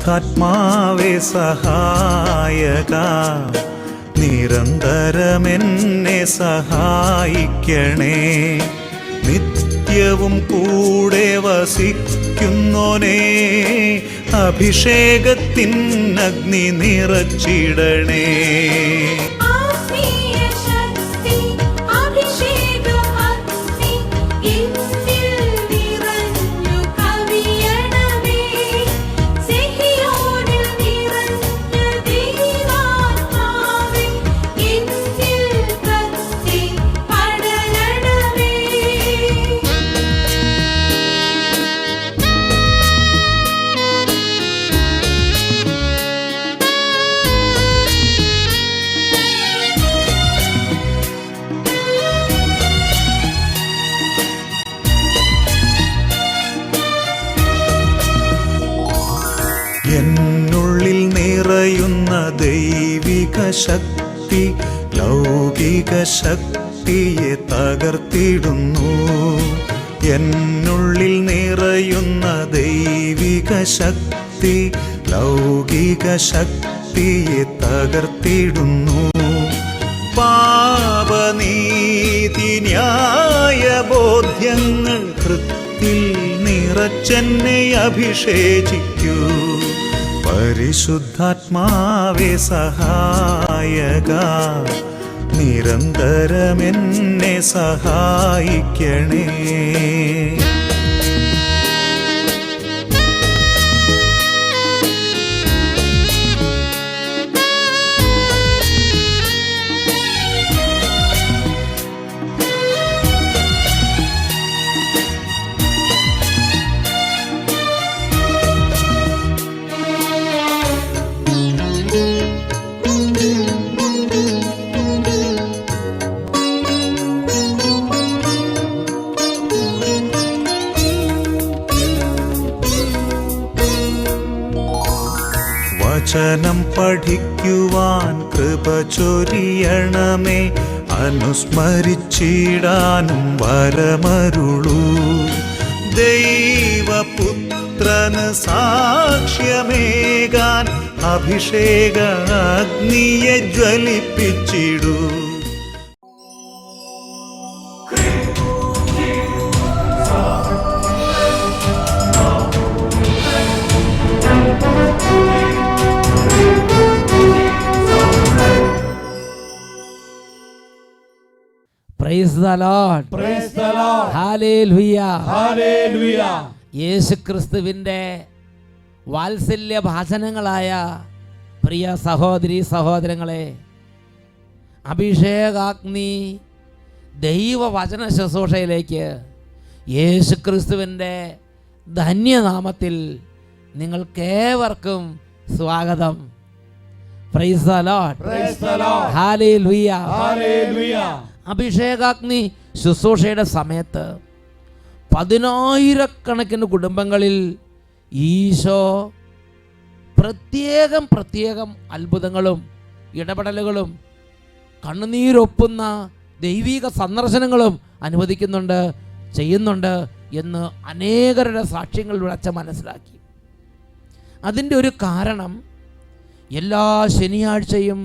പരിശുദ്ധാത്മാവേ സഹായക, നിരന്തരമെന്നെ സഹായിക്കണേ. നിത്യവും കൂടെ വസിക്കുന്നോനേ, അഭിഷേകത്തിൻ അഗ്നി നിറച്ചിടണേ. എന്നുള്ളിൽ നിറയുന്ന ദൈവിക ശക്തി ലൗകിക ശക്തിയെ തകർത്തിടുന്നു. എന്നുള്ളിൽ നിറയുന്ന ദൈവിക ശക്തി ലൗകിക ശക്തിയെ തകർത്തിടുന്നു. പാപനീതി ന്യായ ബോധ്യങ്ങൾ ഹൃത്തിൽ നിറച്ചെന്നെ അഭിഷേചിക്കൂ. പരിശുദ്ധാത്മാവേ സഹായക, നിരന്തരമെന്നെ സഹായിക്കണേ. വചനം പഠിക്കുവാൻ കൃപ ചൊരിയണമേ, അനുസ്മരിച്ചിടാനും വരമരുളൂ. ദൈവപുത്രന് സാക്ഷ്യമേകാൻ അഭിഷേക അഗ്നിയെ ജ്വലിപ്പിച്ചിടൂ. Praise the Lord. Praise the Lord. Hallelujah. Hallelujah. യേശുക്രിസ്തുവിൻ്റെ വാത്സല്യ ഭാഷണങ്ങളായ പ്രിയ സഹോദരി സഹോദരങ്ങളെ, അഭിഷേകാഗ്നി ദൈവവചന ശുശ്രൂഷയിലേക്ക് യേശുക്രിസ്തുവിൻ്റെ ധന്യനാമത്തിൽ നിങ്ങൾക്കേവർക്കും സ്വാഗതം. Praise the Lord. Praise the Lord. Hallelujah. Hallelujah. അഭിഷേകാഗ്നി ശുശ്രൂഷയുടെ സമയത്ത് 10,000കണക്കിന് കുടുംബങ്ങളിൽ ഈശോ പ്രത്യേകം അത്ഭുതങ്ങളും ഇടപെടലുകളും കണ്ണുനീരൊപ്പുന്ന ദൈവിക സന്ദർശനങ്ങളും അനുവദിക്കുന്നുണ്ട്, ചെയ്യുന്നുണ്ട് എന്ന് അനേകരുടെ സാക്ഷ്യങ്ങൾ വിളച്ച മനസ്സിലാക്കി. അതിൻ്റെ ഒരു കാരണം, എല്ലാ ശനിയാഴ്ചയും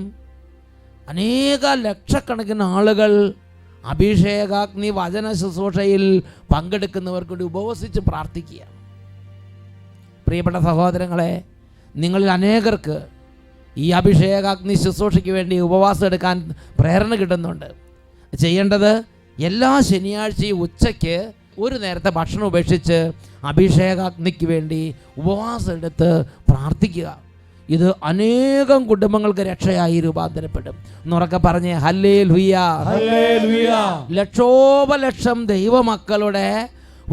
അനേക ലക്ഷക്കണക്കിന് ആളുകൾ അഭിഷേകാഗ്നി വചന ശുശ്രൂഷയിൽ പങ്കെടുക്കുന്നവർക്ക് വേണ്ടി ഉപവസിച്ച് പ്രാർത്ഥിക്കുക. പ്രിയപ്പെട്ട സഹോദരങ്ങളെ, നിങ്ങളിൽ അനേകർക്ക് ഈ അഭിഷേകാഗ്നി ശുശ്രൂഷയ്ക്ക് വേണ്ടി ഉപവാസം എടുക്കാൻ പ്രേരണ കിട്ടുന്നുണ്ട്. ചെയ്യേണ്ടത്, എല്ലാ ശനിയാഴ്ചയും ഉച്ചയ്ക്ക് ഒരു നേരത്തെ ഭക്ഷണം ഉപേക്ഷിച്ച് അഭിഷേകാഗ്നിക്ക് വേണ്ടി ഉപവാസം എടുത്ത് പ്രാർത്ഥിക്കുക. ഇത് അനേകം കുടുംബങ്ങൾക്ക് രക്ഷയായി രൂപാന്തരപ്പെടും. എന്നുറക്കെ പറഞ്ഞേ ഹല്ലേലൂയ. ലക്ഷോപലക്ഷം ദൈവമക്കളുടെ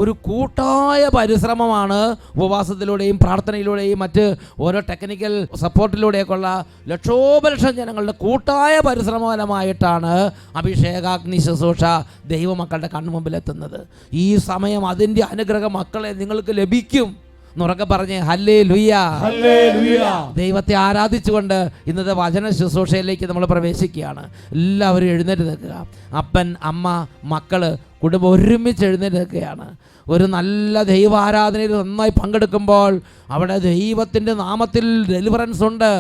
ഒരു കൂട്ടായ പരിശ്രമമാണ് ഉപവാസത്തിലൂടെയും പ്രാർത്ഥനയിലൂടെയും മറ്റ് ഓരോ ടെക്നിക്കൽ സപ്പോർട്ടിലൂടെയൊക്കെയുള്ള ലക്ഷോപലക്ഷം ജനങ്ങളുടെ കൂട്ടായ പരിശ്രമഫലമായിട്ടാണ് അഭിഷേകാഗ്നി ശുശ്രൂഷ ദൈവമക്കളുടെ കൺമുമ്പിലെത്തുന്നത്. ഈ സമയം അതിൻ്റെ അനുഗ്രഹം മക്കളെ നിങ്ങൾക്ക് ലഭിക്കും. എന്നുറക്കെ പറഞ്ഞേ ഹല്ലേലൂയ. ദൈവത്തെ ആരാധിച്ചുകൊണ്ട് ഇന്നത്തെ വചന ശുശ്രൂഷയിലേക്ക് നമ്മൾ പ്രവേശിക്കുകയാണ്. എല്ലാവരും എഴുന്നേറ്റ് നിൽക്കുക. അപ്പൻ, അമ്മ, മക്കള്, കുടുംബം ഒരുമിച്ച് എഴുന്നേറ്റ് നിൽക്കുകയാണ്. ഒരു നല്ല ദൈവാരാധനയിൽ നന്നായി പങ്കെടുക്കുമ്പോൾ അവിടെ ദൈവത്തിൻ്റെ നാമത്തിൽ ഡെലിവറൻസ് ഉണ്ട്,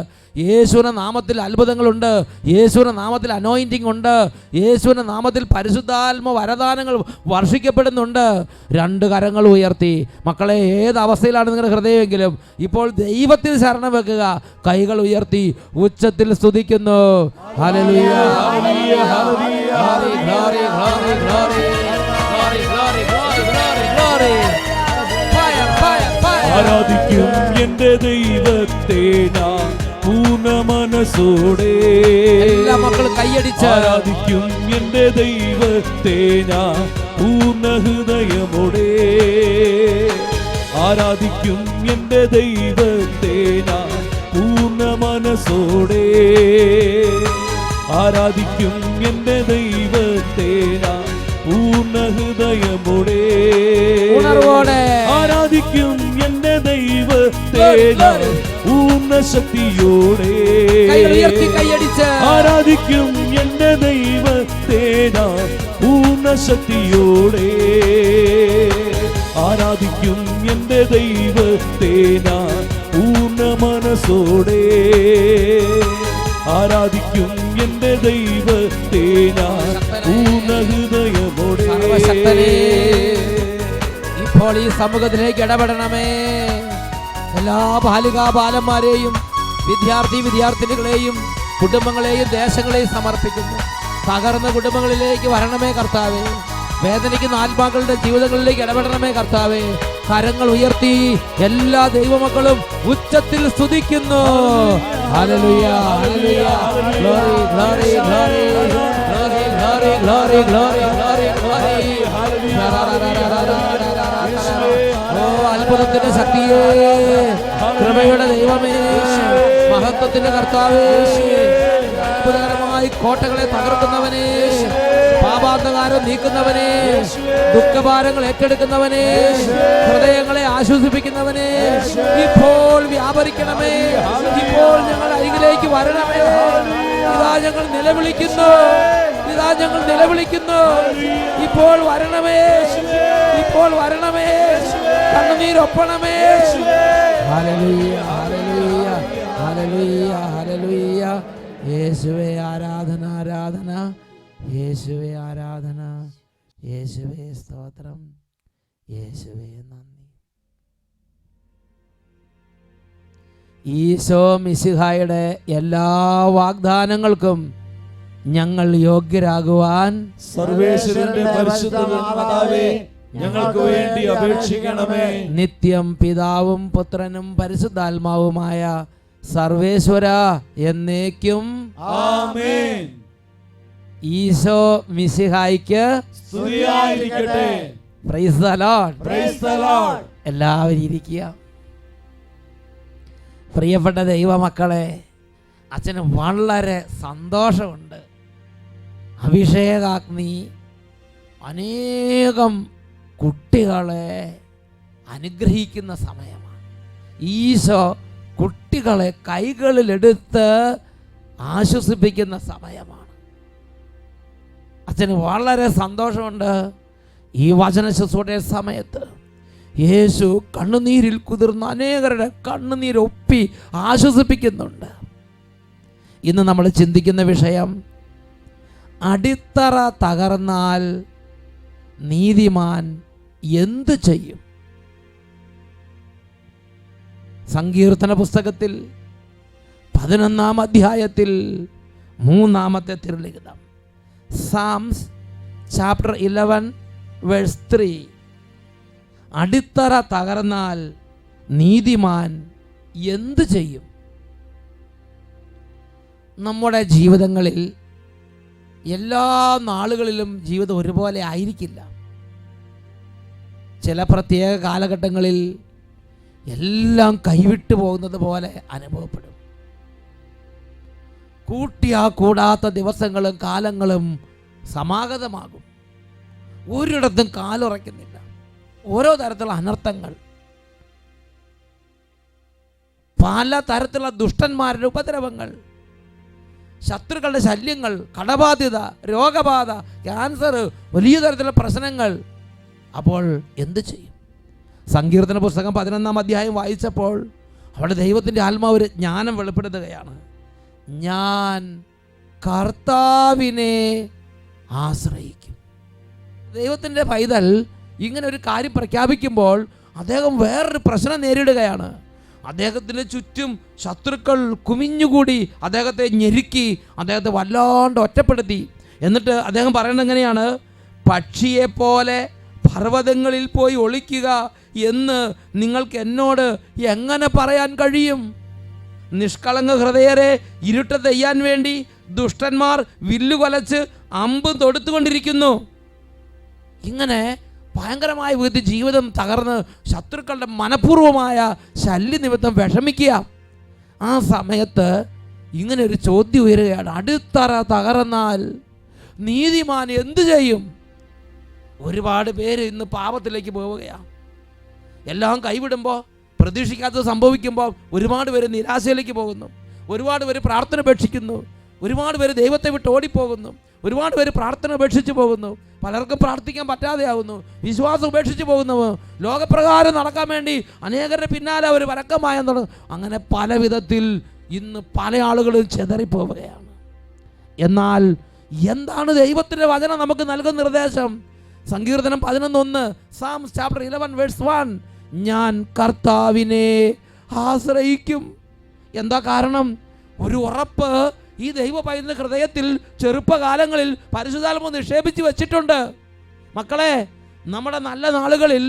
യേശുവിൻ്റെ നാമത്തിൽ അത്ഭുതങ്ങളുണ്ട്, യേശുവിൻ്റെ നാമത്തിൽ അനോയിൻറ്റിംഗ് ഉണ്ട്, യേശുവിൻ്റെ നാമത്തിൽ പരിശുദ്ധാത്മ വരദാനങ്ങൾ വർഷിക്കപ്പെടുന്നുണ്ട്. 2 കരങ്ങൾ ഉയർത്തി മക്കളെ, ഏത് അവസ്ഥയിലാണ് നിങ്ങളുടെ ഹൃദയമെങ്കിലും ഇപ്പോൾ ദൈവത്തിൽ ശരണം വെക്കുക. കൈകൾ ഉയർത്തി ഉച്ചത്തിൽ സ്തുതിക്കുന്നു. Hallelujah, hallelujah, hallelujah, glory, glory, glory, glory, glory, glory, glory, glory. Fire, fire, fire. ആരാധിക്കും എന്റെ ദൈവത്തെ ഞാൻ പൂർണ്ണ മനസ്സോടെ. എല്ലാ മക്കളും കൈയടിച്ച് ആരാധിക്കും എന്റെ ദൈവത്തെ ഞാൻ പൂർണ്ണ ഹൃദയമോടെ. ആരാധിക്കും എന്റെ ദൈവത്തെ ഞാൻ പൂർണ്ണ മനസ്സോടെ. ആരാധിക്കും എന്റെ ദൈവത്തെ ഞാൻ പൂർണ്ണ ഹൃദയമോടെ. ഉണർവോടെ ആരാധിക്കും എന്റെ ദൈവത്തെ ഞാൻ പൂർണ്ണ ശക്തിയോടെ. കൈയടിച്ച് ആരാധിക്കും എന്റെ ദൈവത്തെ ഞാൻ പൂർണ്ണ ശക്തിയോടെ. ആരാധിക്കും എന്റെ ദൈവത്തെ ഞാൻ പൂർണ്ണ മനസ്സോടെ. ആരാധിക്കും എന്റെ ദൈവത്തെ ഞാൻ പൂർണ്ണ ഹൃദയമോടെ. ഇപ്പോൾ ഈ സമൂഹത്തിലേക്ക് ഇടപെടണമേ. എല്ലാ ബാലികാ ബാലന്മാരെയും വിദ്യാർത്ഥിനികളെയും കുടുംബങ്ങളെയും ദേശങ്ങളെയും സമർപ്പിക്കുന്നു. തകർന്ന കുടുംബങ്ങളിലേക്ക് വരണമേ കർത്താവേ. വേദനിക്കുന്ന ആത്മാക്കളുടെ ജീവിതങ്ങളിലേക്ക് ഇടപെടണമേ കർത്താവേ. കരങ്ങൾ ഉയർത്തി എല്ലാ ദൈവമക്കളും ഉച്ചത്തിൽ സ്തുതിക്കുന്നു. Hallelujah, hallelujah, glory, glory, glory, glory, glory, glory, glory, glory. ഓ അത്ഭുതത്തിന്റെ ശക്തിയേ, കൃപയുടെ ദൈവമേ, മഹത്വത്തിന്റെ കർത്താവേ, അത്ഭുതകരമായി കോട്ടകളെ തകർക്കുന്നവനെ, പാപാന്തകാരം നീക്കുന്നവനെ, ദുഃഖഭാരങ്ങൾ ഏറ്റെടുക്കുന്നവനെ, ഹൃദയങ്ങളെ ആശ്വസിപ്പിക്കുന്നവനെ, ഇപ്പോൾ വ്യാപരിക്കണമേ. ഇപ്പോൾ ഞങ്ങൾ അരികിലേക്ക് വരണമേ. ഇതാ ഞങ്ങൾ നിലവിളിക്കുന്നു, ഇതാ ഞങ്ങൾ നിലവിളിക്കുന്നു. ഇപ്പോൾ വരണമേ, ഇപ്പോൾ വരണമേ, കണ്ണുനീരൊപ്പണമേ. Hallelujah, hallelujah, hallelujah, hallelujah. യേശുവേ ആരാധന, ആരാധന, യേശുവേ ആരാധന, യേശുവേ സ്തോത്രം, യേശുവേ നന്ദി. ഈശോ മിശിഹായുടെ എല്ലാ വാഗ്ദാനങ്ങൾക്കും ഞങ്ങൾ യോഗ്യരാകുവാൻ സർവേശ്വരന്റെ പരിശുദ്ധ നാമത്താലേ ഞങ്ങൾക്ക് വേണ്ടി അപേക്ഷിക്കണമേ. നിത്യം പിതാവും പുത്രനും പരിശുദ്ധാത്മാവുമായ സർവേശ്വര എന്നേക്കും ആമേൻ. ഈശോ മിശിഹായ്ക്ക് സ്തുതിയായിരിക്കട്ടെ. Praise the Lord, praise the Lord. എല്ലാവരും ഇരിക്കുക. പ്രിയപ്പെട്ട ദൈവമക്കളെ, അച്ഛന് വളരെ സന്തോഷമുണ്ട്. അഭിഷേകാഗ്നി അനേകം കുട്ടികളെ അനുഗ്രഹിക്കുന്ന സമയമാണ്. ഈശോ കുട്ടികളെ കൈകളിലെടുത്ത് ആശ്വസിപ്പിക്കുന്ന സമയമാണ്. അച്ഛന് വളരെ സന്തോഷമുണ്ട്. ഈ വചന ശുശ്രൂഷയുടെ സമയത്ത് യേശു കണ്ണുനീരിൽ കുതിർന്ന അനേകരുടെ കണ്ണുനീരൊപ്പി ആശ്വസിപ്പിക്കുന്നുണ്ട്. ഇന്ന് നമ്മൾ ചിന്തിക്കുന്ന വിഷയം, അടിത്തറ തകർന്നാൽ നീതിമാൻ എന്ത് ചെയ്യും? സങ്കീർത്തന പുസ്തകത്തിൽ 11-ാം അധ്യായത്തിൽ 3-ാമത്തെ തിരുലിഖിതം, സാംസ് ചാപ്റ്റർ 11 വേഴ്സ് 3, അടിത്തറ തകർന്നാൽ നീതിമാൻ എന്ത് ചെയ്യും? നമ്മുടെ ജീവിതങ്ങളിൽ എല്ലാ നാളുകളിലും ജീവിതം ഒരുപോലെ ആയിരിക്കില്ല. ചില പ്രത്യേക കാലഘട്ടങ്ങളിൽ എല്ലാം കൈവിട്ടു പോകുന്നത് പോലെ അനുഭവപ്പെടും. കൂട്ടിയാ കൂടാത്ത ദിവസങ്ങളും കാലങ്ങളും സമാഗതമാകും. ഒരിടത്തും കാലുറയ്ക്കുന്നില്ല. ഓരോ തരത്തിലുള്ള അനർത്ഥങ്ങൾ, പല തരത്തിലുള്ള ദുഷ്ടന്മാരുടെ ഉപദ്രവങ്ങൾ, ശത്രുക്കളുടെ ശല്യങ്ങൾ, കടബാധ്യത, രോഗബാധ, ക്യാൻസർ, വലിയ തരത്തിലുള്ള പ്രശ്നങ്ങൾ, അപ്പോൾ എന്ത് ചെയ്യും? സങ്കീർത്തന പുസ്തകം 11-ാം അധ്യായം വായിച്ചപ്പോൾ അവിടെ ദൈവത്തിൻ്റെ ആത്മാവ് ഒരു ജ്ഞാനം വെളിപ്പെടുത്തുകയാണ്. ഞാൻ കർത്താവിനെ ആശ്രയിക്കും. ദൈവത്തിൻ്റെ പൈതൽ ഇങ്ങനെ ഒരു കാര്യം പ്രഖ്യാപിക്കുമ്പോൾ അദ്ദേഹം വേറൊരു പ്രശ്നം നേരിടുകയാണ്. അദ്ദേഹത്തിന് ചുറ്റും ശത്രുക്കൾ കുമിഞ്ഞുകൂടി അദ്ദേഹത്തെ ഞെരുക്കി, അദ്ദേഹത്തെ വല്ലാണ്ട് ഒറ്റപ്പെടുത്തി. എന്നിട്ട് അദ്ദേഹം പറയുന്നത് എങ്ങനെയാണ്? പക്ഷിയെപ്പോലെ പർവ്വതങ്ങളിൽ പോയി ഒളിക്കുക എന്ന് നിങ്ങൾക്ക് എന്നോട് എങ്ങനെ പറയാൻ കഴിയും? നിഷ്കളങ്ക ഹൃദയരെ ഇരുട്ടത്തെയ്യാൻ വേണ്ടി ദുഷ്ടന്മാർ വില്ലുകൊലച്ച് അമ്പ് തൊടുത്തുകൊണ്ടിരിക്കുന്നു. ഇങ്ങനെ ഭയങ്കരമായ വിധത്തിൽ ജീവിതം തകർന്ന് ശത്രുക്കളുടെ മനഃപൂർവമായ ശല്യ നിമിത്തം വിഷമിക്കുക. ആ സമയത്ത് ഇങ്ങനെ ഒരു ചോദ്യം ഉയരുകയാണ്. അടിത്തറ തകർന്നാൽ നീതിമാൻ എന്തു ചെയ്യും? ഒരുപാട് പേര് ഇന്ന് പാപത്തിലേക്ക് പോവുകയാണ്. എല്ലാം കൈവിടുമ്പോൾ, പ്രതീക്ഷിക്കാത്തത് സംഭവിക്കുമ്പോൾ ഒരുപാട് പേര് നിരാശയിലേക്ക് പോകുന്നു. ഒരുപാട് പേര് പ്രാർത്ഥന ഉപേക്ഷിക്കുന്നു. ഒരുപാട് പേര് ദൈവത്തെ വിട്ട് ഓടിപ്പോകുന്നു. ഒരുപാട് പേര് പ്രാർത്ഥന ഉപേക്ഷിച്ച് പോകുന്നു. പലർക്കും പ്രാർത്ഥിക്കാൻ പറ്റാതെയാവുന്നു. വിശ്വാസം ഉപേക്ഷിച്ച് പോകുന്നു. ലോകപ്രകാരം നടക്കാൻ വേണ്ടി അനേകരുടെ പിന്നാലെ അവർ വരക്കമായെന്ന് തുടങ്ങും. അങ്ങനെ പല വിധത്തിൽ ഇന്ന് പല ആളുകളും ചെതറിപ്പോവുകയാണ്. എന്നാൽ എന്താണ് ദൈവത്തിൻ്റെ വചനം നമുക്ക് നൽകുന്ന നിർദ്ദേശം? സങ്കീർത്തനം 11:1, Psalms chapter 11 verse 1, ഞാൻ കർത്താവിനെ ആശ്രയിക്കും. എന്താ കാരണം? ഒരു ഉറപ്പ് ഈ ദൈവ പൈതലിന്റെ ഹൃദയത്തിൽ ചെറുപ്പകാലങ്ങളിൽ പരിശുദ്ധാത്മാവ് നിക്ഷേപിച്ച് വെച്ചിട്ടുണ്ട്. മക്കളെ, നമ്മുടെ നല്ല നാളുകളിൽ,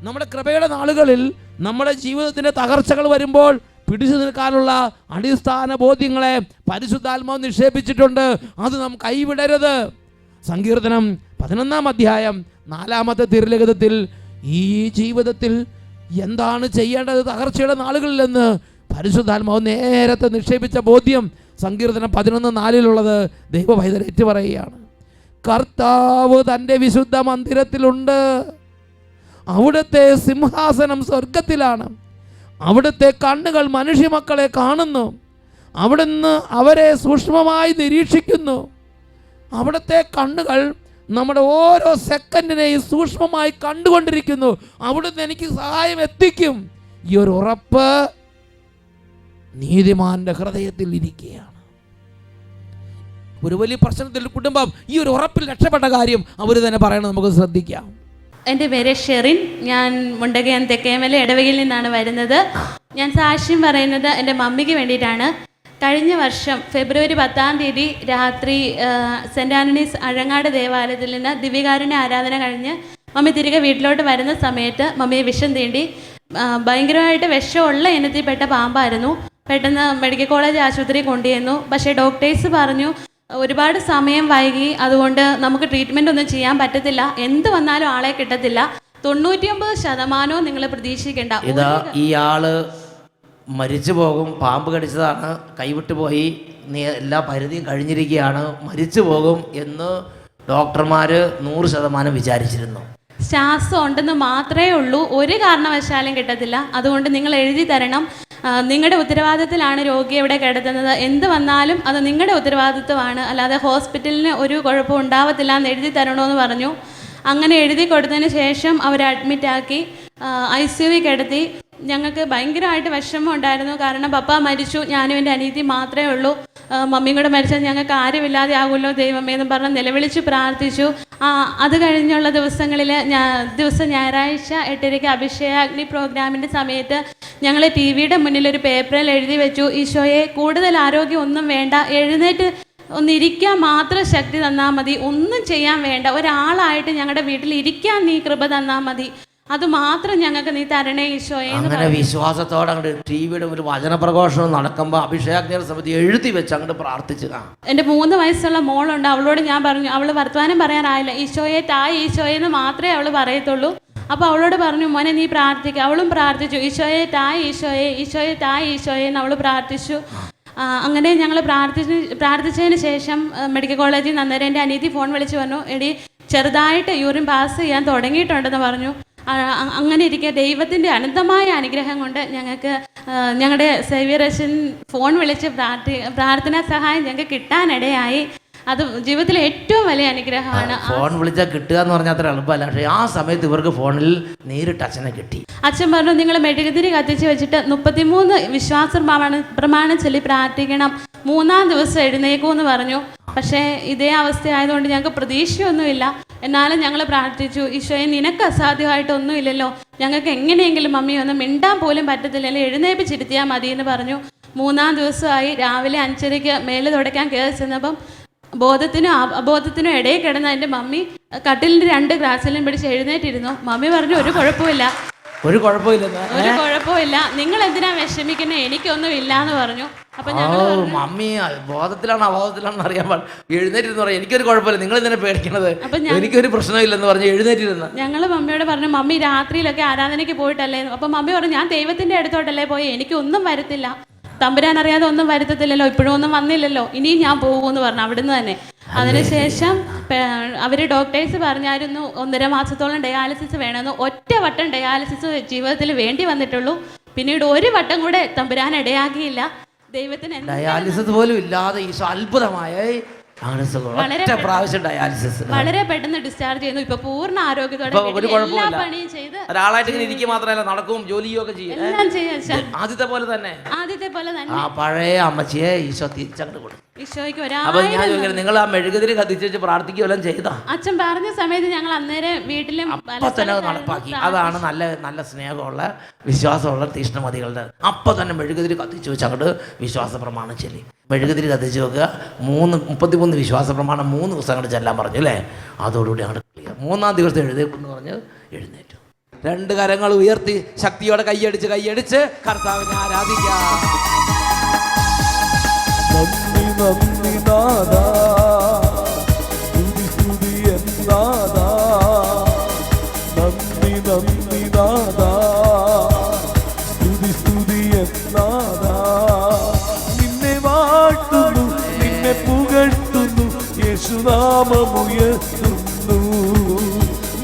നമ്മുടെ കൃപയുടെ നാളുകളിൽ, നമ്മുടെ ജീവിതത്തിൻ്റെ തകർച്ചകൾ വരുമ്പോൾ പിടിച്ചു നിൽക്കാനുള്ള അടിസ്ഥാന ബോധ്യങ്ങളെ പരിശുദ്ധാത്മാവ് നിക്ഷേപിച്ചിട്ടുണ്ട്. അത് നാം കൈവിടരുത്. സങ്കീർത്തനം 11-ാം അധ്യായം 4-ാമത്തെ തിരുലിഖിതത്തിൽ ഈ ജീവിതത്തിൽ എന്താണ് ചെയ്യേണ്ടത് തകർച്ചയുടെ നാളുകളിലെന്ന് പരിശുദ്ധാത്മാവ് നേരത്തെ നിക്ഷേപിച്ച ബോധ്യം സങ്കീർത്തനം 11:4 ദൈവപൈതൽ ഏറ്റുപറയുകയാണ്. കർത്താവ് തൻ്റെ വിശുദ്ധ മന്ദിരത്തിലുണ്ട്. അവിടുത്തെ സിംഹാസനം സ്വർഗത്തിലാണ്. അവിടുത്തെ കണ്ണുകൾ മനുഷ്യമക്കളെ കാണുന്നു. അവിടുന്ന് അവരെ സൂക്ഷ്മമായി നിരീക്ഷിക്കുന്നു. അവിടുത്തെ കണ്ണുകൾ നമ്മുടെ ഓരോ സെക്കൻഡിനെയും സൂക്ഷ്മമായി കണ്ടുകൊണ്ടിരിക്കുന്നു. അവിടുന്ന് എനിക്ക് സഹായം എത്തിക്കും. ഈ ഒരു ഉറപ്പ് നീതിമാന്റെ ഹൃദയത്തിൽ ഇരിക്കുകയാണ്. ഒരു വലിയ പ്രശ്നത്തിൽ കുടുംബം ഈ ഒരു ഉറപ്പിൽ രക്ഷപ്പെട്ട കാര്യം അവർ തന്നെ പറയണം. നമുക്ക് ശ്രദ്ധിക്കാം. എൻ്റെ പേര് ഷെറിൻ. ഞാൻ മുണ്ടകയം തെക്കേമല ഇടവകയിൽ നിന്നാണ് വരുന്നത്. ഞാൻ സാക്ഷ്യം പറയുന്നത് എൻ്റെ മമ്മിക്ക് വേണ്ടിയിട്ടാണ്. കഴിഞ്ഞ വർഷം ഫെബ്രുവരി 10-ാം തീയതി രാത്രി സെൻറ്റ് ആൻ്റണീസ് അഴങ്ങാട് ദേവാലയത്തിൽ നിന്ന് ദിവ്യകാരുണ്യ ആരാധന കഴിഞ്ഞ് മമ്മി തിരികെ വീട്ടിലോട്ട് വരുന്ന സമയത്ത് മമ്മിയെ വിഷം തീണ്ടി. ഭയങ്കരമായിട്ട് വിഷമുള്ള ഇനത്തിൽപ്പെട്ട പാമ്പായിരുന്നു. പെട്ടെന്ന് മെഡിക്കൽ കോളേജ് ആശുപത്രിയിൽ കൊണ്ടുചെന്നു. പക്ഷേ ഡോക്ടേഴ്സ് പറഞ്ഞു ഒരുപാട് സമയം വൈകി, അതുകൊണ്ട് നമുക്ക് ട്രീറ്റ്മെൻ്റ് ഒന്നും ചെയ്യാൻ പറ്റത്തില്ല, എന്ത് വന്നാലും ആളെ കിട്ടത്തില്ല, 99% നിങ്ങൾ പ്രതീക്ഷിക്കേണ്ട. ഇതാ ഈ ആള് മരിച്ചു പോകും, പാമ്പ് കടിച്ചതാണ്, കൈവിട്ടു പോയി, എല്ലാ പരിധിയും കഴിഞ്ഞിരിക്കുകയാണ്, മരിച്ചു പോകും എന്ന് ഡോക്ടർമാർ 100% വിചാരിച്ചിരുന്നു. ശ്വാസം ഉണ്ടെന്ന് മാത്രമേ ഉള്ളൂ, ഒരു കാരണവശാലും കിട്ടത്തില്ല. അതുകൊണ്ട് നിങ്ങൾ എഴുതി തരണം. നിങ്ങളുടെ ഉത്തരവാദിത്തത്തിലാണ് രോഗിയെ ഇവിടെ കിടത്തുന്നത്. എന്ത് വന്നാലും അത് നിങ്ങളുടെ ഉത്തരവാദിത്വമാണ്, അല്ലാതെ ഹോസ്പിറ്റലിന് ഒരു കുഴപ്പം ഉണ്ടാവത്തില്ല എന്ന് എഴുതി തരണമെന്ന് പറഞ്ഞു. അങ്ങനെ എഴുതി കൊടുത്തതിന് ശേഷം അവരെ അഡ്മിറ്റാക്കി ICU കിടത്തി. ഞങ്ങൾക്ക് ഭയങ്കരമായിട്ട് വിഷമം ഉണ്ടായിരുന്നു. കാരണം പപ്പ മരിച്ചു, ഞാനും എൻ്റെ അനിയത്തി മാത്രമേ ഉള്ളൂ, മമ്മിയും കൂടെ മരിച്ചത് ഞങ്ങൾക്ക് ആരുമില്ലാതെ ആകുമല്ലോ ദൈവമേ എന്ന് പറഞ്ഞ് നിലവിളിച്ച് പ്രാർത്ഥിച്ചു. അത് കഴിഞ്ഞുള്ള ദിവസങ്ങളിൽ ദിവസം ഞായറാഴ്ച 8:30 അഭിഷേകാഗ്നി പ്രോഗ്രാമിൻ്റെ സമയത്ത് ഞങ്ങൾ TV-യുടെ മുന്നിൽ ഒരു പേപ്പറിൽ എഴുതി വെച്ചു, ഈശോയെ കൂടുതൽ ആരോഗ്യം ഒന്നും വേണ്ട, എഴുന്നേറ്റ് ഒന്നിരിക്കാൻ മാത്രം ശക്തി തന്നാൽ മതി, ഒന്നും ചെയ്യാൻ വേണ്ട, ഒരാളായിട്ട് ഞങ്ങളുടെ വീട്ടിൽ ഇരിക്കാൻ നീ കൃപ തന്നാൽ മതി, അത് മാത്രം ഞങ്ങൾക്ക് നീ തരണേ ഈശോയെ. അങ്ങനെ വിശ്വാസത്തോടെ അങ്ങോട്ട് TV-യുടെ ഒരു വചനപ്രഘോഷണം നടക്കുമ്പോൾ അഭിഷേകാഗ്നിയുടെ സമയത്ത് എഴുതി വെച്ച് അങ്ങോട്ട് പ്രാർത്ഥിച്ചു. എൻ്റെ 3 വയസ്സുള്ള മോളുണ്ട്, അവളോട് ഞാൻ പറഞ്ഞു, അവൾ വർത്തമാനം പറയാനായില്ല, ഈശോയെ തായ് ഈശോയെ എന്ന് മാത്രമേ അവൾ പറയത്തുള്ളൂ. അപ്പോൾ അവളോട് പറഞ്ഞു, മോനെ നീ പ്രാർത്ഥിക്കുക. അവളും പ്രാർത്ഥിച്ചു, ഈശോയെ തായ് ഈശോയെ, ഈശോയെ തായ് ഈശോയെ എന്ന് അവൾ പ്രാർത്ഥിച്ചു. അങ്ങനെ ഞങ്ങൾ പ്രാർത്ഥിച്ചതിന് ശേഷം മെഡിക്കൽ കോളേജിൽ നിന്ന് അന്നേരം എൻ്റെ അനിയത്തി ഫോൺ വിളിച്ച് പറഞ്ഞു, എടി ചെറുതായിട്ട് യൂറിൻ പാസ് ചെയ്യാൻ തുടങ്ങിയിട്ടുണ്ടെന്ന് പറഞ്ഞു. അങ്ങനെ ഇരിക്കെ ദൈവത്തിൻ്റെ അനന്തമായ അനുഗ്രഹം കൊണ്ട് ഞങ്ങൾക്ക് ഞങ്ങളുടെ സേവ്യർ അച്ഛൻ ഫോൺ വിളിച്ച് പ്രാർത്ഥനാ സഹായം ഞങ്ങൾക്ക് കിട്ടാനിടയായി. അത് ജീവിതത്തിലെ ഏറ്റവും വലിയ അനുഗ്രഹമാണ്. ഫോൺ വിളിച്ചാൽ കിട്ടുക എന്ന് പറഞ്ഞാൽ അത്ര എളുപ്പമല്ല. പക്ഷേ ആ സമയത്ത് ഇവർക്ക് ഫോണിൽ നേരിട്ട് അച്ഛനെ കിട്ടി. അച്ഛൻ പറഞ്ഞു, നിങ്ങൾ മെഴുകുതിരി കത്തിച്ച് വെച്ചിട്ട് 33 വിശ്വാസ പ്രമാണം ചൊല്ലി പ്രാർത്ഥിക്കണം, 3-ാം ദിവസം എഴുന്നേക്കുമെന്ന് പറഞ്ഞു. പക്ഷേ ഇതേ അവസ്ഥയായതുകൊണ്ട് ഞങ്ങൾക്ക് പ്രതീക്ഷയൊന്നുമില്ല. എന്നാലും ഞങ്ങൾ പ്രാർത്ഥിച്ചു, ഈശോയെ നിനക്ക് അസാധ്യമായിട്ടൊന്നുമില്ലല്ലോ, ഞങ്ങൾക്ക് എങ്ങനെയെങ്കിലും മമ്മി ഒന്ന് മിണ്ടാൻ പോലും പറ്റത്തില്ലല്ലോ, എഴുന്നേപ്പിച്ചിരുത്തിയാൽ മതി എന്ന് പറഞ്ഞു. 3-ാം ദിവസമായി രാവിലെ 5:30 മേല് തുടയ്ക്കാൻ കയറി ചെന്നപ്പം ബോധത്തിനും അബോധത്തിനും ഇടയിൽ കിടന്ന എൻ്റെ മമ്മി കട്ടിലിൻ്റെ 2 ഗ്ലാസ്സിലും പിടിച്ച് എഴുന്നേറ്റിരുന്നു. മമ്മി പറഞ്ഞു, ഒരു കുഴപ്പമില്ല, ഒരു കുഴപ്പമില്ല, ഒരു കുഴപ്പമില്ല, നിങ്ങൾ എന്തിനാ വിഷമിക്കുന്നത്, എനിക്കൊന്നും ഇല്ല എന്ന് പറഞ്ഞു. അപ്പൊ മമ്മി ബോധത്തിലാണോ അബോധത്തിലാണെന്ന് അറിയാൻ പാടില്ല. എഴുന്നേറ്റിരുന്ന് പറഞ്ഞു, എനിക്കൊരു കുഴപ്പമില്ല, നിങ്ങൾ ഇതിനെ പേടിക്കണത്, എനിക്കൊരു പ്രശ്നമില്ലെന്ന് പറഞ്ഞു എഴുന്നേറ്റിരുന്നു. ഞങ്ങൾ മമ്മിയോട് പറഞ്ഞു, മമ്മി രാത്രിയിലൊക്കെ ആരാധനയ്ക്ക് പോയിട്ടല്ലേ? അപ്പൊ മമ്മി പറഞ്ഞു, ഞാൻ ദൈവത്തിന്റെ അടുത്തോട്ടല്ലേ പോയി, എനിക്കൊന്നും വരത്തില്ല, തമ്പുരാൻ അറിയാതെ ഒന്നും വരുത്തത്തില്ലല്ലോ, ഇപ്പോഴും ഒന്നും വന്നില്ലല്ലോ, ഇനിയും ഞാൻ പോകുമെന്ന് പറഞ്ഞു അവിടുന്ന് തന്നെ. അതിനുശേഷം അവർ ഡോക്ടേഴ്സ് പറഞ്ഞായിരുന്നു 1.5 മാസത്തോളം ഡയാലിസിസ് വേണമെന്ന്. 1 വട്ടം ഡയാലിസിസ് ജീവിതത്തിൽ വേണ്ടി വന്നിട്ടുള്ളൂ. പിന്നീട് 1 വട്ടം കൂടെ തമ്പുരാൻ ഇടയാക്കിയില്ല. ദൈവത്തിന് ഡയാലിസിസ് പോലും ഇല്ലാതെ ഈശോ അത്ഭുതമായ വളരെ പെട്ടെന്ന് ഡിസ്ചാർജ് ചെയ്യുന്നു. ഇപ്പൊ പൂർണ്ണ ആരോഗ്യത്തോടെ എല്ലാ പണിയും ചെയ്ത് ഒരാളായിട്ട് ഇങ്ങനെ ഇരിക്കുക മാത്രമല്ല, നടക്കും ജോലിയും ഒക്കെ ചെയ്യും. എല്ലാം ചെയ്യാം. ആദ്യത്തെ പോലെ തന്നെ ആ പഴയ അമ്മച്ചിയെ ഈശോ തിരിച്ചങ്ങോട്ട് കൊടുക്കും. ഈശോയ്ക്ക് അപ്പൊ ഞാൻ ചോദിക്കുന്നത്, നിങ്ങൾ ആ മെഴുകുതിരി കത്തിച്ച് വെച്ച് പ്രാർത്ഥിക്കുകയെല്ലാം ചെയ്താ? അച്ഛൻ പറഞ്ഞ സമയത്ത് ഞങ്ങൾ അന്നേരം വീട്ടിലും അപ്പൊ തന്നെ നടപ്പാക്കി. അതാണ് നല്ല സ്നേഹമുള്ള വിശ്വാസമുള്ള തീഷ്ണമതികളുടെ. അപ്പൊ തന്നെ മെഴുകുതിരി കത്തിച്ച് വെച്ച് അങ്ങോട്ട് വിശ്വാസ പ്രമാണം ചൊല്ലി. മെഴുകുതിരി കത്തിച്ച് വെക്കുക, 33 വിശ്വാസ പ്രമാണം 3 ദിവസം അങ്ങോട്ട് ചെല്ലാൻ പറഞ്ഞു അല്ലേ. അതോടുകൂടി അങ്ങോട്ട് ക്ലിയർ. 3-ാം ദിവസം എഴുന്നേൽപ്പെന്ന് പറഞ്ഞ് എഴുന്നേറ്റു. 2 കരങ്ങൾ ഉയർത്തി ശക്തിയോടെ കൈയടിച്ച് കർത്താവിനെ ആരാധിക്കാം. നന്ദി നന്ദി നാഥാ, സ്തുതി സ്തുതി എന്നാഥാ, നന്ദി നന്ദി നാഥാ, സ്തുതി സ്തുതി എന്നാഥാ. നിന്നെ വാഴ്ത്തുന്നു, നിന്നെ പുകഴ്ത്തുന്നു, യേശുനാമമുയർത്തുന്നു.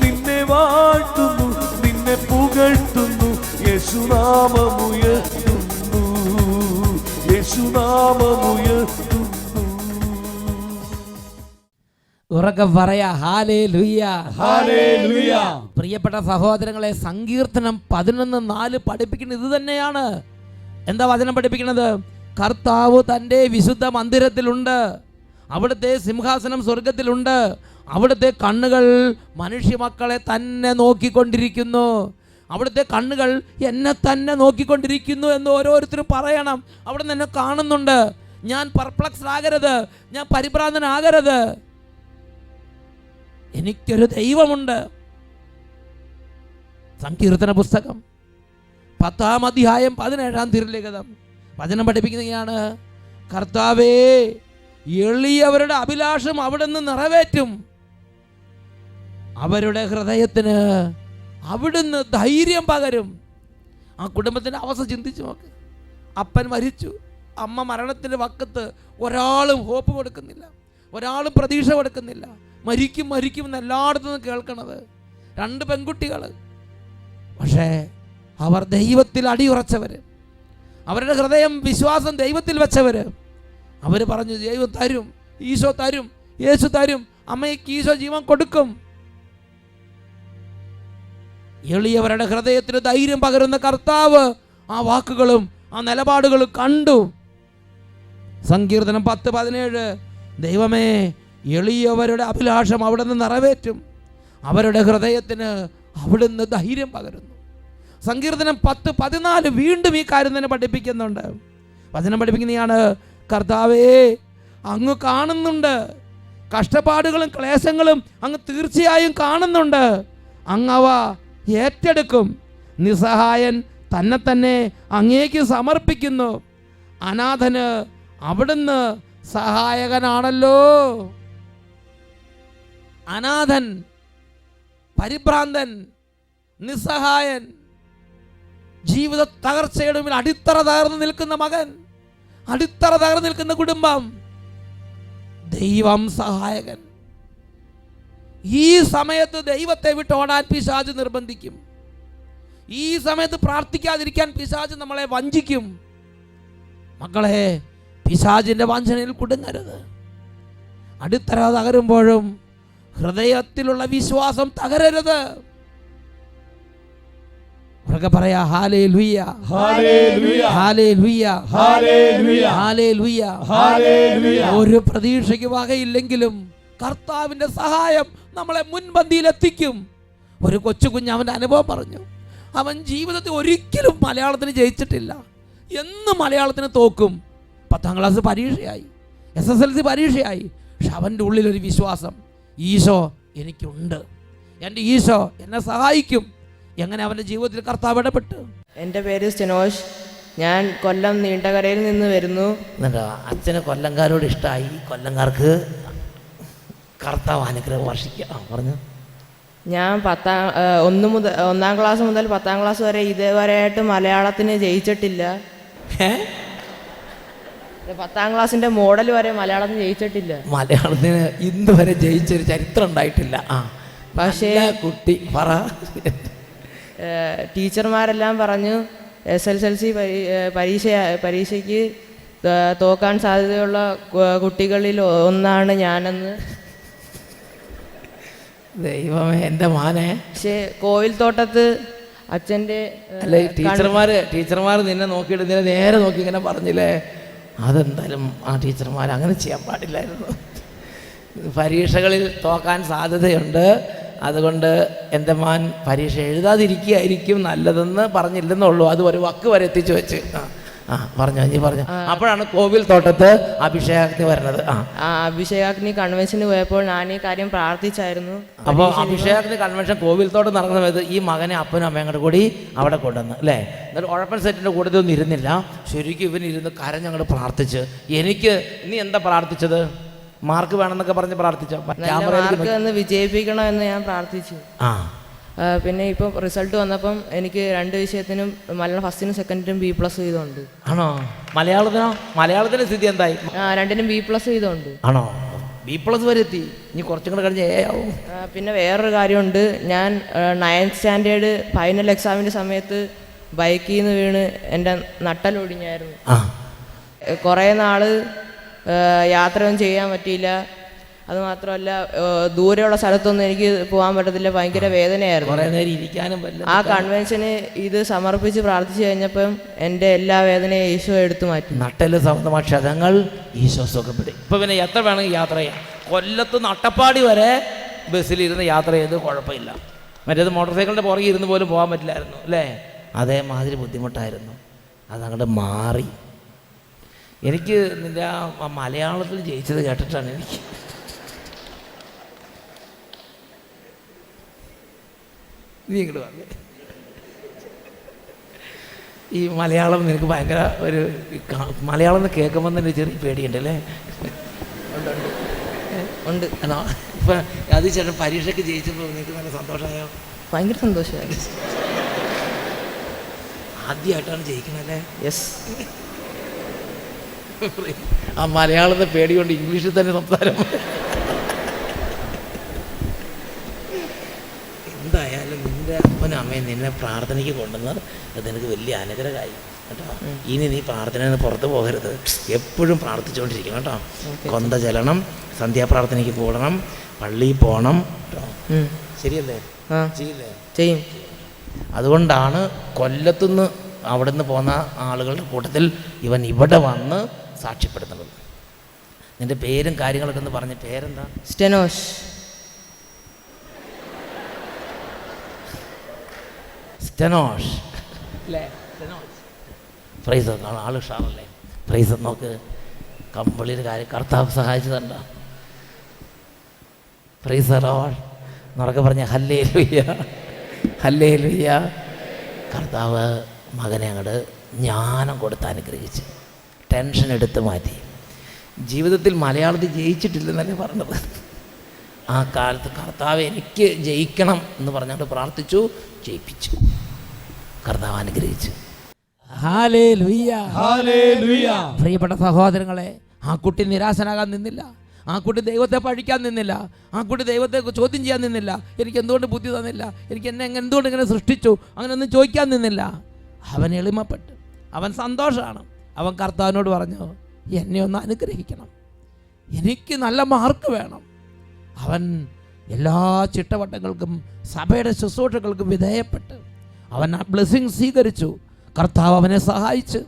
നിന്നെ വാഴ്ത്തുന്നു, നിന്നെ പുകഴ്ത്തുന്നു, യേശുനാമമുയർത്തുന്നു, യേശുനാമമുയർത്തുന്നു. ഉറക്കെ പറയാ ഹല്ലേലൂയ, ഹല്ലേലൂയ. പ്രിയപ്പെട്ട സഹോദരങ്ങളെ, സങ്കീർത്തനം 11:4 പഠിപ്പിക്കുന്നത് ഇത് തന്നെയാണ്. എന്താ വചനം പഠിപ്പിക്കുന്നത്? കർത്താവ് തൻ്റെ വിശുദ്ധ മന്ദിരത്തിലുണ്ട്, അവിടുത്തെ സിംഹാസനം സ്വർഗത്തിലുണ്ട്, അവിടുത്തെ കണ്ണുകൾ മനുഷ്യമക്കളെ തന്നെ നോക്കിക്കൊണ്ടിരിക്കുന്നു. അവിടുത്തെ കണ്ണുകൾ എന്നെ തന്നെ നോക്കിക്കൊണ്ടിരിക്കുന്നു എന്ന് ഓരോരുത്തരും പറയണം. അവിടെ നിന്ന് എന്നെ കാണുന്നുണ്ട്. ഞാൻ പെർപ്ലക്സ്ഡ് ആകരുത്, ഞാൻ പരിഭ്രാന്തനാകരുത്. എനിക്കൊരു ദൈവമുണ്ട്. സങ്കീർത്തന പുസ്തകം 10-ാം അധ്യായം 17-ാം തിരുലിഖിതം വചനം പഠിപ്പിക്കുന്നതാണ്, കർത്താവേ, എളിയവരുടെ അഭിലാഷം അവിടുന്ന് നിറവേറ്റും, അവരുടെ ഹൃദയത്തിന് അവിടുന്ന് ധൈര്യം പകരും. ആ കുടുംബത്തിൻ്റെ അവസ്ഥ ചിന്തിച്ചു നോക്ക്. അപ്പൻ മരിച്ചു, അമ്മ മരണത്തിൻ്റെ വക്കത്ത്, ഒരാളും ഹോപ്പ് കൊടുക്കുന്നില്ല, ഒരാളും പ്രതീക്ഷ കൊടുക്കുന്നില്ല. മരിക്കും എന്ന് എല്ലായിടത്തും നിന്ന് കേൾക്കണത്. 2 പെൺകുട്ടികൾ. പക്ഷേ അവർ ദൈവത്തിൽ അടിയുറച്ചവർ, അവരുടെ ഹൃദയം വിശ്വാസം ദൈവത്തിൽ വെച്ചവർ. അവർ പറഞ്ഞു, ദൈവം തരും, ഈശോ തരും, യേശു തരും, അമ്മയ്ക്ക് ഈശോ ജീവൻ കൊടുക്കും. എളിയവരുടെ ഹൃദയത്തിന് ധൈര്യം പകരുന്ന കർത്താവ് ആ വാക്കുകളും ആ നിലപാടുകളും കണ്ടു. സങ്കീർത്തനം 10:17, ദൈവമേ, എളിയവരുടെ അഭിലാഷം അവിടുന്ന് നിറവേറ്റും, അവരുടെ ഹൃദയത്തിന് അവിടുന്ന് ധൈര്യം പകരുന്നു. സങ്കീർത്തനം 10:14 വീണ്ടും ഈ കാര്യം തന്നെ പഠിപ്പിക്കുന്നുണ്ട്. വചനം പഠിപ്പിക്കുന്നതാണ്, കർത്താവേ, അങ്ങ് കാണുന്നുണ്ട്, കഷ്ടപ്പാടുകളും ക്ലേശങ്ങളും അങ്ങ് തീർച്ചയായും കാണുന്നുണ്ട്, അങ്ങ് അവ ഏറ്റെടുക്കും. നിസ്സഹായൻ തന്നെ അങ്ങേക്ക് സമർപ്പിക്കുന്നു, അനാഥന് അവിടുന്ന് സഹായകനാണല്ലോ. അനാഥൻ, പരിഭ്രാന്തൻ, നിസ്സഹായൻ, ജീവിത തകർച്ചയുടെ മുമ്പിൽ അടിത്തറ തകർന്നു നിൽക്കുന്ന മകൻ, അടിത്തറ തകർന്നു നിൽക്കുന്ന കുടുംബം, ദൈവം സഹായകൻ. ഈ സമയത്ത് ദൈവത്തെ വിട്ട് ഓടാൻ പിശാച് നിർബന്ധിക്കും. ഈ സമയത്ത് പ്രാർത്ഥിക്കാതിരിക്കാൻ പിശാച് നമ്മളെ വഞ്ചിക്കും. മക്കളെ, പിശാചിന്റെ വഞ്ചനയിൽ കുടുങ്ങരുത്. അടിത്തറ തകരുമ്പോഴും ഹൃദയത്തിലുള്ള വിശ്വാസം തകരരുത്. അവർക്ക് പറയാ hallelujah, hallelujah, hallelujah, hallelujah, hallelujah, hallelujah. ഒരു പ്രതീക്ഷയ്ക്ക് വകയില്ലെങ്കിലും കർത്താവിന്റെ സഹായം നമ്മളെ മുൻപന്തിയിലെത്തിക്കും. ഒരു കൊച്ചു കുഞ്ഞ് അവൻ്റെ അനുഭവം പറഞ്ഞു. അവൻ ജീവിതത്തിൽ ഒരിക്കലും മലയാളത്തിന് ജയിച്ചിട്ടില്ല, എന്ന് മലയാളത്തിന് തോക്കും. 10ാം ക്ലാസ് പരീക്ഷയായി, SSLC പരീക്ഷയായി. പക്ഷെ അവൻ്റെ ഉള്ളിലൊരു വിശ്വാസം, ഈശോ എനിക്കുണ്ട്, എൻ്റെ ഈശോ എന്നെ സഹായിക്കും. എങ്ങനെ അവൻ്റെ ജീവിതത്തിൽ കർത്താവ് ഇടപെട്ട്. എൻ്റെ പേര് സ്റ്റെനോഷ്. ഞാൻ കൊല്ലം നീണ്ടകരയിൽ നിന്ന് വരുന്നു. എന്നിട്ട് അച്ഛന് കൊല്ലംകാരോട് ഇഷ്ടമായി. കൊല്ലംകാർക്ക് കർത്താവ് അനുഗ്രഹം വർഷിക്കുക. പറഞ്ഞു. ഞാൻ 1ാം ക്ലാസ് മുതൽ 10ാം ക്ലാസ് വരെ ഇതേവരെയായിട്ട് മലയാളത്തിന് ജയിച്ചിട്ടില്ല. 10ാം ക്ലാസ്സിൻ്റെ മോഡൽ വരെ മലയാളത്തിന് ജയിച്ചിട്ടില്ല. മലയാളത്തിന് ഇന്ന് വരെ ജയിച്ചൊരു ചരിത്രം ഉണ്ടായിട്ടില്ല. പക്ഷേ കുട്ടി പറ. ടീച്ചർമാരെല്ലാം പറഞ്ഞു SSLC പരീക്ഷയ്ക്ക് തോക്കാൻ സാധ്യതയുള്ള കുട്ടികളിൽ ഒന്നാണ് ഞാനെന്ന്. ദൈവമേ, എൻ്റെ മോനെ. പക്ഷേ കോവിൽ തോട്ടത്ത് അച്ഛൻ്റെ അല്ലെ ടീച്ചർമാർ നിന്നെ നോക്കിയിട്ട് നിന്നെ നേരെ നോക്കി ഇങ്ങനെ പറഞ്ഞില്ലേ? അതെന്തായാലും ആ ടീച്ചർമാർ അങ്ങനെ ചെയ്യാൻ പാടില്ലായിരുന്നു. പരീക്ഷകളിൽ തോക്കാൻ സാധ്യതയുണ്ട്, അതുകൊണ്ട് എൻ്റെ മോൻ പരീക്ഷ എഴുതാതിരിക്കുകയായിരിക്കും നല്ലതെന്ന് പറഞ്ഞില്ലെന്നുള്ളൂ. അത് ഒരു വക്ക് വരെ എത്തിച്ചു വെച്ച് പറഞ്ഞു. അപ്പോഴാണ് കോവിൽ തോട്ടത്ത് അഭിഷേകാഗ്നി വരുന്നത്. അഭിഷേകാഗ്നി കൺവെൻഷന് പോയപ്പോൾ ഞാൻ ഈ കാര്യം പ്രാർത്ഥിച്ചായിരുന്നു. അപ്പോൾ അഭിഷേകാഗ്നി കൺവെൻഷൻ കോവിൽ തോട്ടം നടക്കുന്ന സമയത്ത് ഈ മകനെ അപ്പനും അമ്മയും കൂടെ കൂടി അവിടെ കൊണ്ടുവന്ന് അല്ലേ. എന്നിട്ട് ഉഴപ്പൻ സെറ്റിൻ്റെ കൂട്ടത്തിലൊന്നും ഇരുന്നില്ല. ശരിക്കും ഇവനിരുന്ന് കരഞ്ഞങ്ങോട്ട് പ്രാർത്ഥിച്ച്. എനിക്ക് നീ എന്താ പ്രാർത്ഥിച്ചത്? മാർക്ക് വേണമെന്നൊക്കെ പറഞ്ഞ് പ്രാർത്ഥിച്ചോ? മാർക്ക് ഒന്ന് വിജയിപ്പിക്കണമെന്ന് ഞാൻ പ്രാർത്ഥിച്ചു. പിന്നെ ഇപ്പം റിസൾട്ട് വന്നപ്പം എനിക്ക് 2 വിഷയത്തിനും മലയാളം ഫസ്റ്റിനും സെക്കൻഡിനും B+ വീതമുണ്ട്. ആണോ? മലയാളത്തിന്റെ സ്ഥിതി എന്തായി? 2നും B+ വീതമുണ്ട്. ആണോ? B+ വരെ എത്തി. ഇനി കുറച്ചും കൂടെ കഴിഞ്ഞ് A ആവും. പിന്നെ വേറൊരു കാര്യമുണ്ട്. ഞാൻ 9th സ്റ്റാൻഡേർഡ് ഫൈനൽ എക്സാമിൻ്റെ സമയത്ത് ബൈക്കിൽ നിന്ന് വീണ് എൻ്റെ നട്ടലൊടിഞ്ഞായിരുന്നു. കുറേ നാൾ യാത്രയൊന്നും ചെയ്യാൻ പറ്റിയില്ല. അതുമാത്രമല്ല ദൂരെയുള്ള സ്ഥലത്തൊന്നും എനിക്ക് പോകാൻ പറ്റത്തില്ല. ഭയങ്കര വേദനയായിരുന്നു. ആ കൺവെൻഷന് ഇത് സമർപ്പിച്ച് പ്രാർത്ഥിച്ചു കഴിഞ്ഞപ്പം എൻ്റെ എല്ലാ വേദനയും ഈശോ എടുത്തു മാറ്റി. നട്ടല് സംബന്ധമായ ക്ഷതങ്ങൾ ഈശോ സുഖപ്പെടുത്തി. ഇപ്പം പിന്നെ എത്ര വേണമെങ്കിൽ യാത്ര ചെയ്യാം. കൊല്ലത്ത് നട്ടപ്പാടി വരെ ബസ്സിലിരുന്ന് യാത്ര ചെയ്ത് കുഴപ്പമില്ല. മറ്റേത് മോട്ടോർ സൈക്കിളിൻ്റെ പുറകെ ഇരുന്ന് പോലും പോകാൻ പറ്റില്ലായിരുന്നു അല്ലേ? അതേമാതിരി ബുദ്ധിമുട്ടായിരുന്നു. അതങ്ങോട്ട് മാറി. എനിക്ക് നിൻ്റെ ആ മലയാളത്തിൽ ജയിച്ചത് കേട്ടിട്ടാണ് എനിക്ക് നീ ഇങ്ങോട്ട് വന്നേ. ഈ മലയാളം നിനക്ക് ഭയങ്കര ഒരു മലയാളം എന്ന് കേൾക്കുമ്പോൾ തന്നെ ചെറിയ പേടിയുണ്ട് അല്ലേ? ഉണ്ട്. ആണോ? ഇപ്പം അത് ചേട്ടൻ പരീക്ഷയ്ക്ക് ജയിച്ചപ്പോൾ നിനക്ക് നല്ല സന്തോഷമായോ? ഭയങ്കര സന്തോഷമായി. ആദ്യമായിട്ടാണ് ജയിക്കുന്നല്ലേ? യെസ്. ആ മലയാളത്തെ പേടി കൊണ്ട് ഇംഗ്ലീഷിൽ തന്നെ സംസാരം. എന്തായാലും നിൻ്റെ അപ്പനും അമ്മയും നിന്നെ പ്രാർത്ഥനയ്ക്ക് കൊണ്ടുവന്നത് അത് നിനക്ക് വലിയ അനുഗ്രഹമായി കേട്ടോ. ഇനി നീ പ്രാർത്ഥനയിൽ നിന്ന് പുറത്ത് പോകരുത്. എപ്പോഴും പ്രാർത്ഥിച്ചുകൊണ്ടിരിക്കണം കേട്ടോ. കൊന്ത ചെല്ലണം, സന്ധ്യാപ്രാർത്ഥനയ്ക്ക് കൂടണം, പള്ളിയിൽ പോകണം കേട്ടോ. ശരിയല്ലേ? ചെയ്യില്ലേ? ചെയ്യും. അതുകൊണ്ടാണ് കൊല്ലത്തുനിന്ന് അവിടെ നിന്ന് പോന്ന ആളുകളുടെ കൂട്ടത്തിൽ ഇവൻ ഇവിടെ വന്ന് സാക്ഷ്യപ്പെടുത്തുന്നത്. നിൻ്റെ പേരും കാര്യങ്ങളൊക്കെ ഒന്ന് പറഞ്ഞ്. പേരെന്താ? സ്റ്റെനോഷ്. സ്റ്റെനോഷ് അല്ലേ? പ്രൈസ് ആൾ ഉഷാറല്ലേ? പ്രൈസ് നോക്ക്. കമ്പിളിയൊരു കാര്യം കർത്താവ് സഹായിച്ചതുണ്ടോ? പ്രൈസ് എന്നൊക്കെ പറഞ്ഞ ഹല്ലേലൂയ, ഹല്ലേലൂയ. കർത്താവ് മകനെ അങ്ങോട്ട് ജ്ഞാനം കൊടുത്ത് അനുഗ്രഹിച്ച് ടെൻഷൻ എടുത്ത് മാറ്റി. ജീവിതത്തിൽ മലയാളത്തിൽ ജയിച്ചിട്ടില്ലെന്നല്ലേ പറഞ്ഞത്. ആ കാലത്ത് കർത്താവ് എനിക്ക് ജയിക്കണം എന്ന് പറഞ്ഞുകൊണ്ട് പ്രാർത്ഥിച്ചു, ജയിപ്പിച്ചു. കർത്താവ് അനുഗ്രഹിച്ചു. Hallelujah, hallelujah. പ്രിയപ്പെട്ട സഹോദരങ്ങളെ, ആ കുട്ടി നിരാശനാകാൻ നിന്നില്ല. ആ കുട്ടി ദൈവത്തെ പഴിക്കാൻ നിന്നില്ല. ആ കുട്ടി ദൈവത്തെ ചോദ്യം ചെയ്യാൻ നിന്നില്ല. എനിക്ക് എന്തുകൊണ്ട് ബുദ്ധി തന്നില്ല, എനിക്ക് എന്നെ എന്തുകൊണ്ട് ഇങ്ങനെ സൃഷ്ടിച്ചു, അങ്ങനെയൊന്നും ചോദിക്കാൻ നിന്നില്ല. അവൻ എളിമപ്പെട്ടു. അവൻ സന്തോഷമാണ്. അവൻ കർത്താവിനോട് പറഞ്ഞു, എന്നെ ഒന്ന് അനുഗ്രഹിക്കണം. എനിക്ക് നല്ല മാർക്ക് വേണം. അവൻ എല്ലാ ചിട്ടവട്ടങ്ങൾക്കും സഭയുടെ ശുശ്രൂഷകൾക്കും വിധേയപ്പെട്ട് അവൻ ആ ബ്ലെസ്സിങ് സ്വീകരിച്ചു. കർത്താവ് അവനെ സഹായിച്ചു.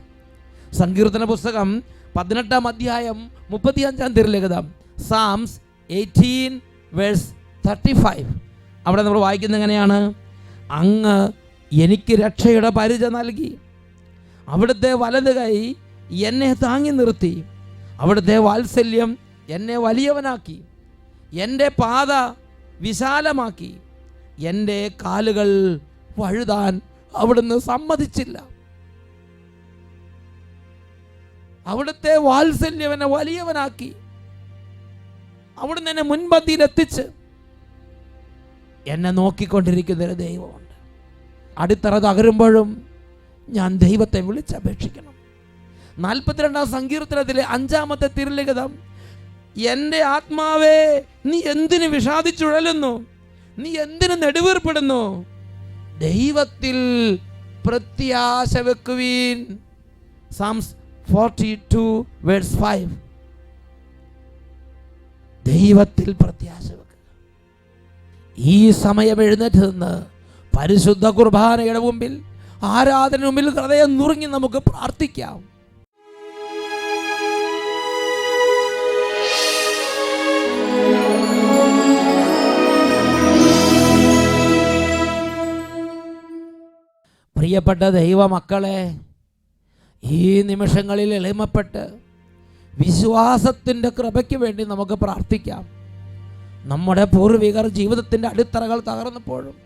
സങ്കീർത്തന പുസ്തകം 18 അധ്യായം 35 തിരുലിഖിതം, സാംസ് 18:35. അവിടെ നമ്മൾ വായിക്കുന്നത് എങ്ങനെയാണ്? അങ്ങ് എനിക്ക് രക്ഷയുടെ പരിച നൽകി, അവിടുത്തെ വലത് കൈ എന്നെ താങ്ങി നിർത്തി, അവിടുത്തെ വാത്സല്യം എന്നെ വലിയവനാക്കി, എൻ്റെ പാത വിശാലമാക്കി, എൻ്റെ കാലുകൾ വഴുതാൻ അവിടുന്ന് സമ്മതിച്ചില്ല. അവിടുത്തെ വാത്സല്യം എന്നെ വലിയവനാക്കി, അവിടുന്ന് എന്നെ മുൻപന്തിയിലെത്തിച്ച് എന്നെ നോക്കിക്കൊണ്ടിരിക്കുന്നൊരു ദൈവമുണ്ട്. അടിത്തറ തകരുമ്പോഴും ഞാൻ ദൈവത്തെ വിളിച്ചപേക്ഷിക്കണം. 42 സങ്കീർത്തനത്തിലെ 5 തിരുലിഖിതം, എൻ്റെ ആത്മാവേ നീ എന്തിനു വിഷാദിച്ചുഴലുന്നു, നീ എന്തിനു നെടുവീർപ്പെടുന്നു, ദൈവത്തിൽ പ്രത്യാശ വെക്കുവീൻ. സാംസ് 42:5. ദൈവത്തിൽ പ്രത്യാശ വെക്കുക. ഈ സമയം എഴുന്നേറ്റ് നിന്ന് പരിശുദ്ധ കുർബാനയുടെ മുമ്പിൽ, ആരാധന മുമ്പിൽ ഹൃദയം നുറുങ്ങി നമുക്ക് പ്രാർത്ഥിക്കാം. പ്രിയപ്പെട്ട ദൈവമക്കളെ, ഈ നിമിഷങ്ങളിൽ എളിമപ്പെട്ട് വിശ്വാസത്തിൻ്റെ കൃപയ്ക്ക് വേണ്ടി നമുക്ക് പ്രാർത്ഥിക്കാം. നമ്മുടെ പൂർവികർ ജീവിതത്തിൻ്റെ അടിത്തറകൾ തകർന്നപ്പോഴും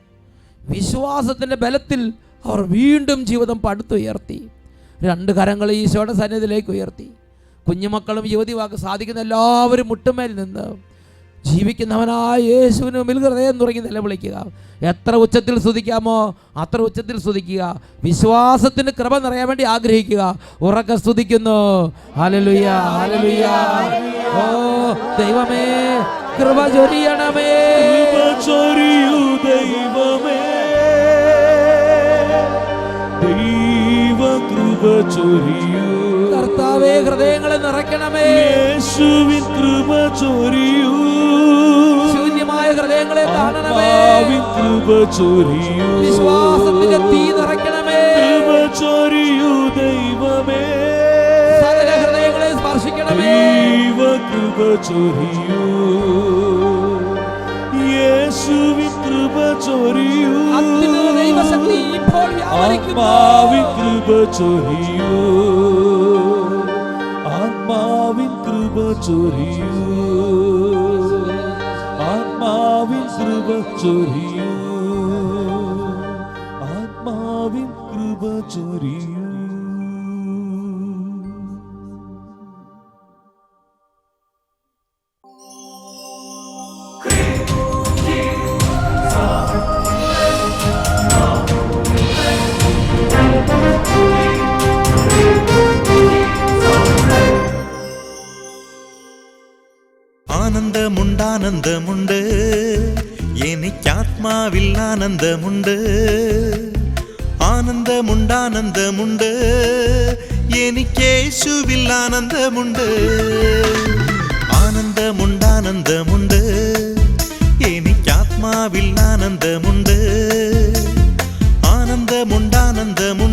വിശ്വാസത്തിൻ്റെ ബലത്തിൽ അവർ വീണ്ടും ജീവിതം പടുത്തുയർത്തി. 2 കരങ്ങൾ ഈശോയുടെ സന്നിധിയിലേക്ക് ഉയർത്തി. കുഞ്ഞുമക്കളും യുവതിവാക്ക് സാധിക്കുന്ന എല്ലാവരും മുട്ടുമേൽ നിന്ന് ജീവിക്കുന്നവനായ യേശുവിന് മുമ്പിൽ ഹൃദയം തുറങ്ങി നിലവിളിക്കുക. എത്ര ഉച്ചത്തിൽ സ്തുതിക്കാമോ അത്ര ഉച്ചത്തിൽ സ്തുതിക്കുക. വിശ്വാസത്തിന് കൃപ നിറയാൻ വേണ്ടി ആഗ്രഹിക്കുക. ഉറക്കെ സ്തുതിക്കുന്നു. Hallelujah, hallelujah. ഓ ദൈവമേ, കൃപ ചൊരിയണമേ, കൃപ ചൊരിയൂ ദൈവമേ, ദൈവ കൃപ ചൊരിയൂ. കർത്താവേ, ഹൃദയങ്ങളെ നിറയ്ക്കണമേ. യേശുവിൻ കൃപ ചൊരിയൂ. ശൂന്യമായ ഹൃദയങ്ങളെ കാണണമേ. കൃപ ചൊരിയൂ. വിശ്വാസത്തിന്റെ തീ നിറയ്ക്കണമേ. കൃപ ചൊരിയൂ ദൈവമേ, സകല ഹൃദയങ്ങളെ സ്പർശിക്കണമേ. ദൈവ കൃപ ചൊരിയൂ. യേശുവിൻ കൃപ ചൊരിയൂ. അത്യുന്നത ദൈവശക്തി ഇപ്പോൾ വ്യാപരിക്കുന്നു. ആത്മാവിൻ കൃപ ചൊരിയൂ. ആത്മാവിൻ കൃപ ചൊരിയൂ. ആത്മാവിൻ കൃപ ചൊരിയൂ. ആത്മാവിൻ കൃപ ചൊരിയൂ. ആനന്ദമുണ്ടാനന്ദമുണ്ട്, എനിക്കാത്മാവിൽ ആനന്ദമുണ്ട്. ആനന്ദമുണ്ടാനന്ദമുണ്ട്, എനിക്കേശുവിൽ ആനന്ദമുണ്ട്. ആനന്ദമുണ്ടാനന്ദമുണ്ട്, എനിക്കാത്മാവിൽ ആനന്ദമുണ്ട്. ആനന്ദമുണ്ടാനന്ദമുണ്ട്,